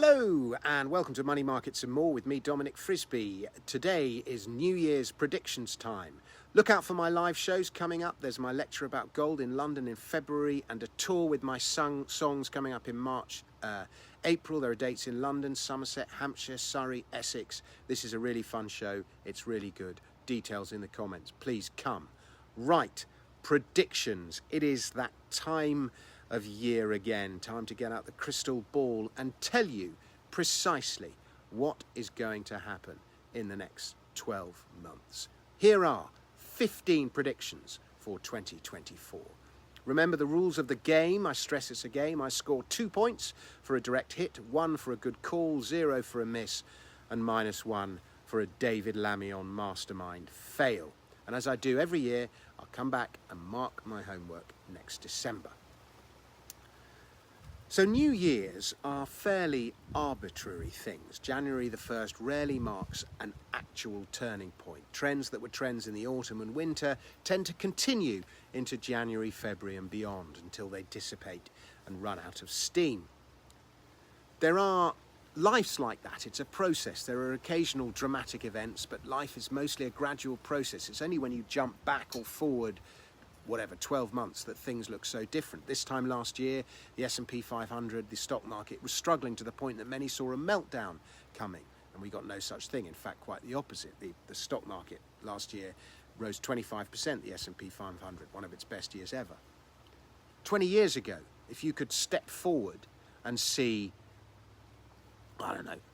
Hello and welcome to Money Markets and More with me, Dominic Frisby. Today is New Year's predictions time. Look out for my live shows coming up. There's my lecture about gold in London in February and a tour with my songs coming up in March, April. There are dates in London, Somerset, Hampshire, Surrey, Essex. This is a really fun show. It's really good. Details in the comments. Please come. Right, predictions. It is that time of year again. Time to get out the crystal ball and tell you precisely what is going to happen in the next 12 months. Here are 15 predictions for 2024. Remember the rules of the game. I stress it's a game. I score 2 points for a direct hit, 1 for a good call, 0 for a miss, and -1 for a David Lamion mastermind fail. And as I do every year, I'll come back and mark my homework next December. So New Year's are fairly arbitrary things. January the 1st rarely marks an actual turning point. Trends that were trends in the autumn and winter tend to continue into January, February and beyond until they dissipate and run out of steam. There are life's like that. It's a process. There are occasional dramatic events, but life is mostly a gradual process. It's only when you jump back or forward 12 months that things look so different. This time last year, the S&P 500, the stock market, was struggling to the point that many saw a meltdown coming, and we got no such thing. In fact, quite the opposite. The stock market last year rose 25%, the S&P 500, one of its best years ever. 20 years ago, if you could step forward and see,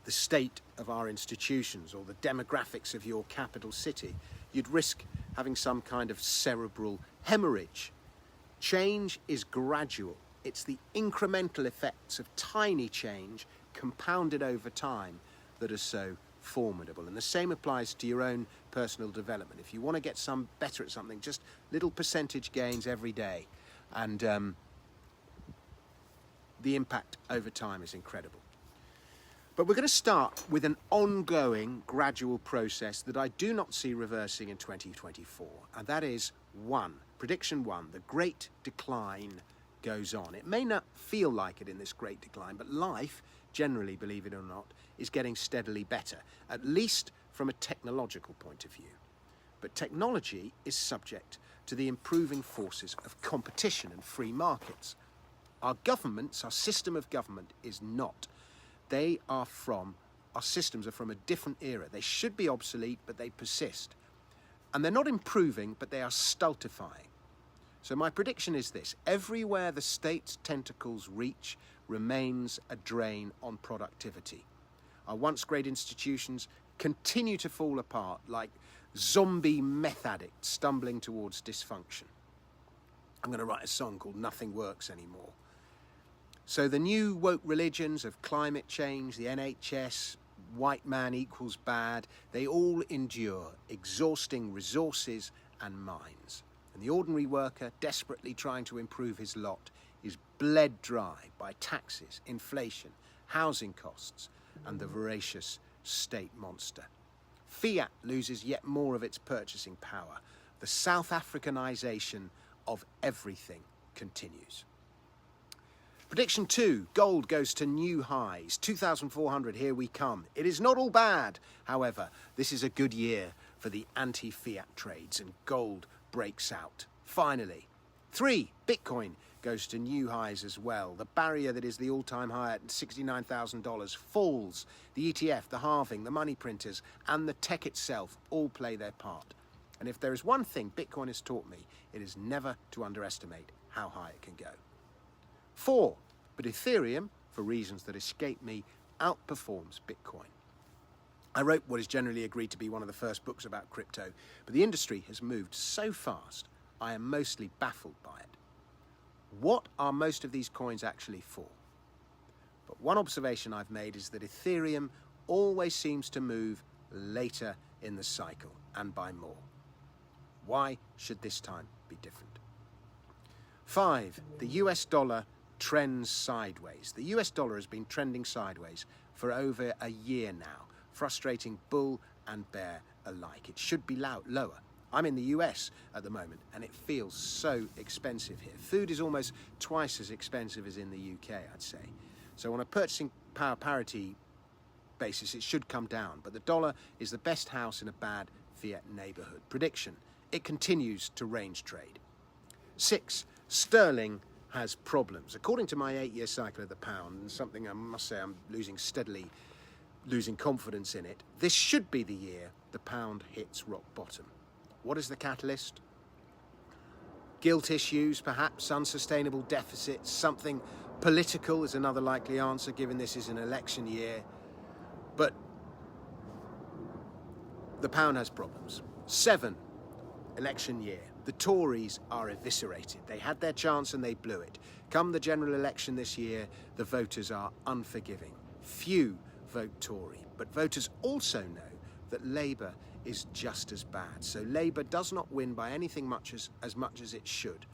the state of our institutions or the demographics of your capital city, you'd risk having some kind of cerebral hemorrhage. Change is gradual. It's the incremental effects of tiny change compounded over time that are so formidable. And the same applies to your own personal development. If you want to get better at something, just little percentage gains every day. And the impact over time is incredible. But we're going to start with an ongoing gradual process that I do not see reversing in 2024. And that is prediction one, the Great Decline goes on. It may not feel like it in this Great Decline, but life, generally, believe it or not, is getting steadily better, at least from a technological point of view. But technology is subject to the improving forces of competition and free markets. Our system of government is not. Our systems are from a different era. They should be obsolete, but they persist. And they're not improving, but they are stultifying. So my prediction is this: everywhere the state's tentacles reach remains a drain on productivity. Our once great institutions continue to fall apart like zombie meth addicts stumbling towards dysfunction. I'm going to write a song called Nothing Works Anymore. So the new woke religions of climate change, the NHS, white man equals bad, they all endure exhausting resources and minds. And the ordinary worker, desperately trying to improve his lot, is bled dry by taxes, inflation, housing costs, and the voracious state monster. Fiat loses yet more of its purchasing power. The South Africanization of everything continues. Prediction 2, gold goes to new highs. 2,400, here we come. It is not all bad. However, this is a good year for the anti-fiat trades and gold breaks out. Finally. 3, Bitcoin goes to new highs as well. The barrier that is the all-time high at $69,000 falls. The ETF, the halving, the money printers, and the tech itself all play their part. And if there is one thing Bitcoin has taught me, it is never to underestimate how high it can go. 4, but Ethereum, for reasons that escape me, outperforms Bitcoin. I wrote what is generally agreed to be one of the first books about crypto, but the industry has moved so fast, I am mostly baffled by it. What are most of these coins actually for? But one observation I've made is that Ethereum always seems to move later in the cycle, and by more. Why should this time be different? 5, the US dollar trends sideways. The US dollar has been trending sideways for over a year now, frustrating bull and bear alike. It should be lower. I'm in the US at the moment and it feels so expensive here. Food is almost twice as expensive as in the UK, I'd say. So on a purchasing power parity basis, it should come down. But the dollar is the best house in a bad fiat neighbourhood. Prediction: it continues to range trade. 6. Sterling has problems. According to my 8-year cycle of the pound, and something I must say I'm losing confidence in it, this should be the year the pound hits rock bottom. What is the catalyst? Gilt issues, perhaps, unsustainable deficits, something political is another likely answer, given this is an election year. But the pound has problems. 7. Election year. The Tories are eviscerated. They had their chance and they blew it. Come the general election this year, the voters are unforgiving. Few vote Tory, but voters also know that Labour is just as bad. So Labour does not win by anything as much as it should.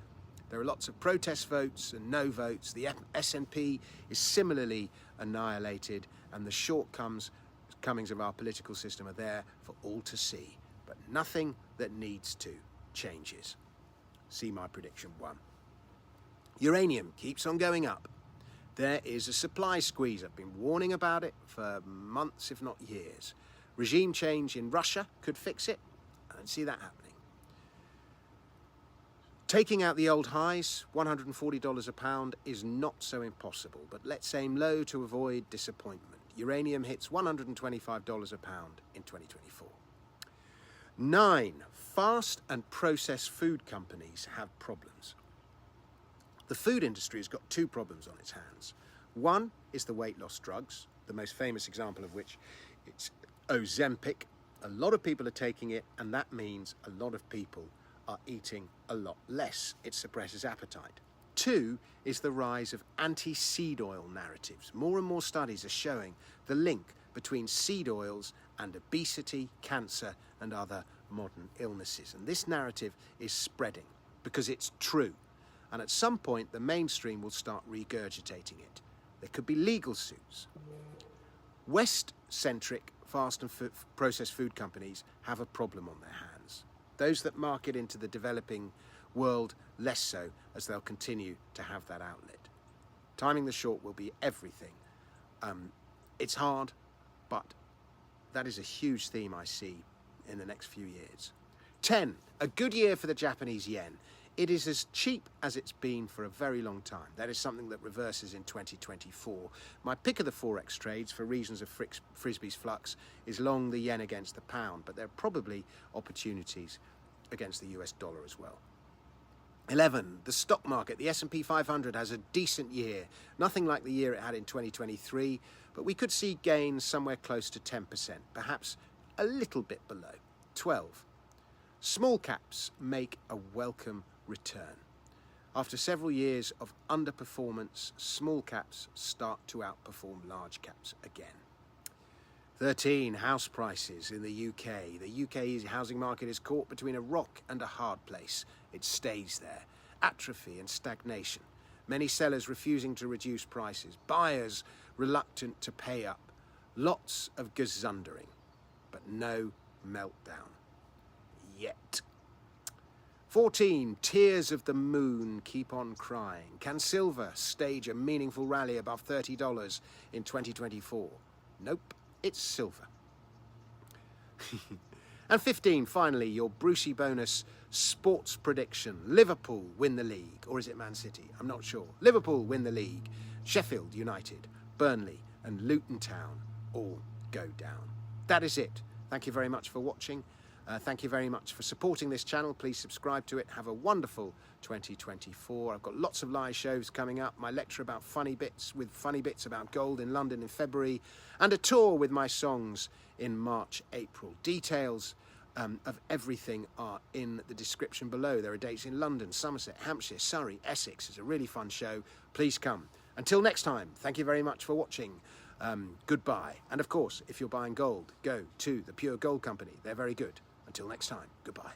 There are lots of protest votes and no votes. The SNP is similarly annihilated, and the shortcomings of our political system are there for all to see. But nothing that needs to changes. See my prediction 1. Uranium keeps on going up. There is a supply squeeze. I've been warning about it for months, if not years. Regime change in Russia could fix it. I don't see that happening. Taking out the old highs, $140 a pound, is not so impossible, but let's aim low to avoid disappointment. Uranium hits $125 a pound in 2024. 9. Fast and processed food companies have problems. The food industry has got 2 problems on its hands. One is the weight loss drugs, the most famous example of which is Ozempic. A lot of people are taking it, and that means a lot of people are eating a lot less. It suppresses appetite. 2 is the rise of anti-seed oil narratives. More and more studies are showing the link between seed oils and obesity, cancer, and other modern illnesses. And this narrative is spreading because it's true. And at some point, the mainstream will start regurgitating it. There could be legal suits. West-centric fast and processed food companies have a problem on their hands. Those that market into the developing world, less so, as they'll continue to have that outlet. Timing the short will be everything. It's hard, but that is a huge theme I see in the next few years. 10. A good year for the Japanese yen. It is as cheap as it's been for a very long time. That is something that reverses in 2024. My pick of the forex trades, for reasons of Frisby's flux, is long the yen against the pound, but there are probably opportunities against the US dollar as well. 11. The stock market. The S&P 500 has a decent year. Nothing like the year it had in 2023, but we could see gains somewhere close to 10%, perhaps a little bit below. 12. Small caps make a welcome return. After several years of underperformance, small caps start to outperform large caps again. 13. House prices in the UK. The UK's housing market is caught between a rock and a hard place. It stays there. Atrophy and stagnation. Many sellers refusing to reduce prices. Buyers reluctant to pay up. Lots of gazundering, but no meltdown. Yet. 14. Tears of the moon keep on crying. Can silver stage a meaningful rally above $30 in 2024? Nope, it's silver. And 15, finally, your Brucey bonus sports prediction. Liverpool win the league. Or is it Man City? I'm not sure. Liverpool win the league. Sheffield United, Burnley and Luton Town all go down. That is it. Thank you very much for watching. Thank you very much for supporting this channel. Please subscribe to it. Have a wonderful 2024. I've got lots of live shows coming up. My lecture about funny bits about gold in London in February, and a tour with my songs in March, April. Details of everything are in the description below. There are dates in London, Somerset, Hampshire, Surrey, Essex. It's a really fun show. Please come. Until next time, thank you very much for watching. Goodbye. And of course, if you're buying gold, go to the Pure Gold Company. They're very good. Until next time, goodbye.